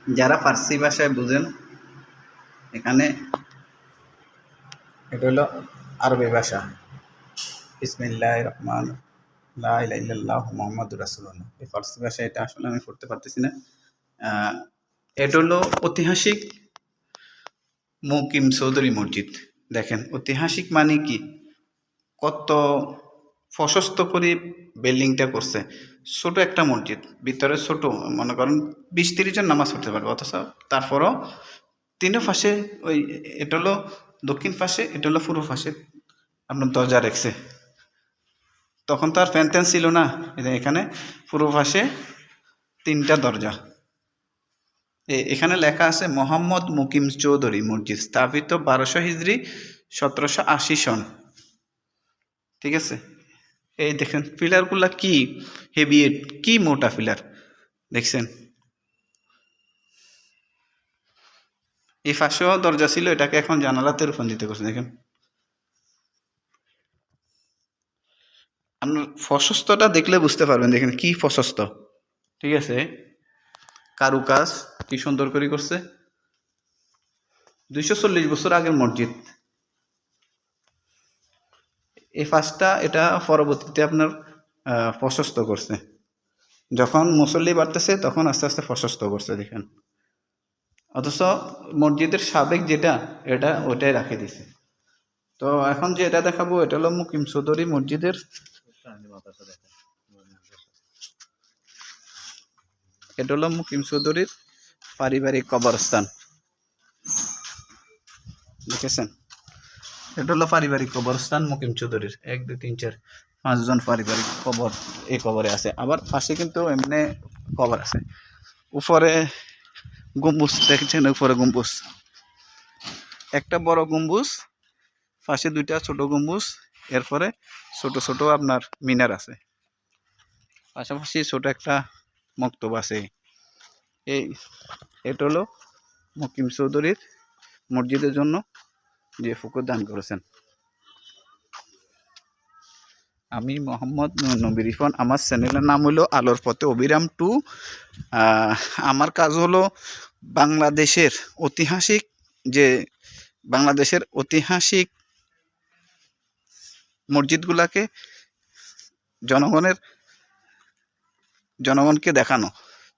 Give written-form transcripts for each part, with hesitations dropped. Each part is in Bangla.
যারা ফার্সি ভাষায় বুঝেন, এখানে এটা হলো আরবি ভাষা। বিসমিল্লাহির রহমান লা ইলাহা ইল্লাল্লাহ মুহাম্মাদুর রাসূলুল্লাহ। এই ফার্সি ভাষা, এটা আসলে আমি পড়তে পারতেছি না। এটা হলো ঐতিহাসিক মুকিম চৌধুরী মসজিদ। দেখেন ঐতিহাসিক মানে কি, কত প্রশস্ত করে বিল্ডিংটা করছে। ছোট একটা মসজিদ, ভিতরে ছোট, মনে করেন 20-30 জন নামাজ পড়তে পারবে, অথচ তারপরও তিনও পাশে ওই, এটা হলো দক্ষিণ পাশে, এটা হলো পূর্ব পাশে আপনার দরজা রেখেছে। তখন তো আর ফ্যান ট্যান ছিল না, এখানে পূর্ব পাশে 3টা দরজা। এখানে লেখা আছে মোহাম্মদ মুকিম চৌধুরী মসজিদ, স্থাপিত 1200 হিজরি 1780 সন। ঠিক আছে, এই দেখেন পিলারগুলা কি হেভি, কি মোটা পিলার দেখছেন। এই পাশেও দরজা ছিল, এটাকে এখন জানালাতে রূপান্তরিত করছে। দেখেন আপনার প্রশস্তটা দেখলে বুঝতে পারবেন, দেখেন কি প্রশস্ত। ঠিক আছে, কারুকাজ কি সুন্দর করে করছে। 240 বছর আগের মসজিদ। এই ফাঁসটা এটা পরবর্তীতে আপনার প্রশস্ত করছে, যখন মুসল্লি বাড়তেছে তখন আস্তে আস্তে প্রশস্ত করছে। দেখেন, অথচ মসজিদের সাবেক যেটা, এটা ওইটাই রাখে দিছে। তো এখন যে এটা দেখাবো, এটা হলো মুকিম চৌধুরী মসজিদের, এটা হলো মুকিম চৌধুরীর পারিবারিক কবরস্থান। দেখেছেন, এটা হলো পারিবারিক কবরস্থান মুকিম চৌধুরীর। 1 2 3 4 5 জন পারিবারিক কবর এই কবরে আছে। আবার পাশে কিন্তু এমনি কবর আছে। উপরে গম্বুজ দেখছেন, উপরে গম্বুজ, একটা বড় গম্বুজ, পাশে 2টা ছোট গম্বুজ, এরপরে ছোট ছোট আপনার মিনার আছে, পাশাপাশি ছোট একটা মক্তব আছে। এই এটা হলো মুকিম চৌধুরীর মসজিদের জন্য যে ফুকুর দান করেছেন। আমি মোহাম্মদ নবীর ইরফান, আমার চ্যানেলের নাম হলো আলোর পথে অবিরাম 2। আমার কাজ হলো বাংলাদেশের ঐতিহাসিক মসজিদগুলোকে জনগণকে দেখানো,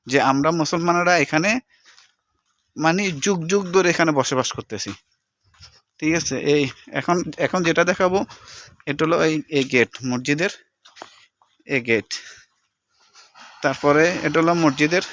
যে আমরা মুসলমানরা এখানে মানে যুগ যুগ ধরে এখানে বসবাস করতেছি। ঠিক আছে, এই এখন যেটা দেখাবো, এটা হলো এই গেট, মসজিদের এই গেট। তারপরে এটা হলো মসজিদের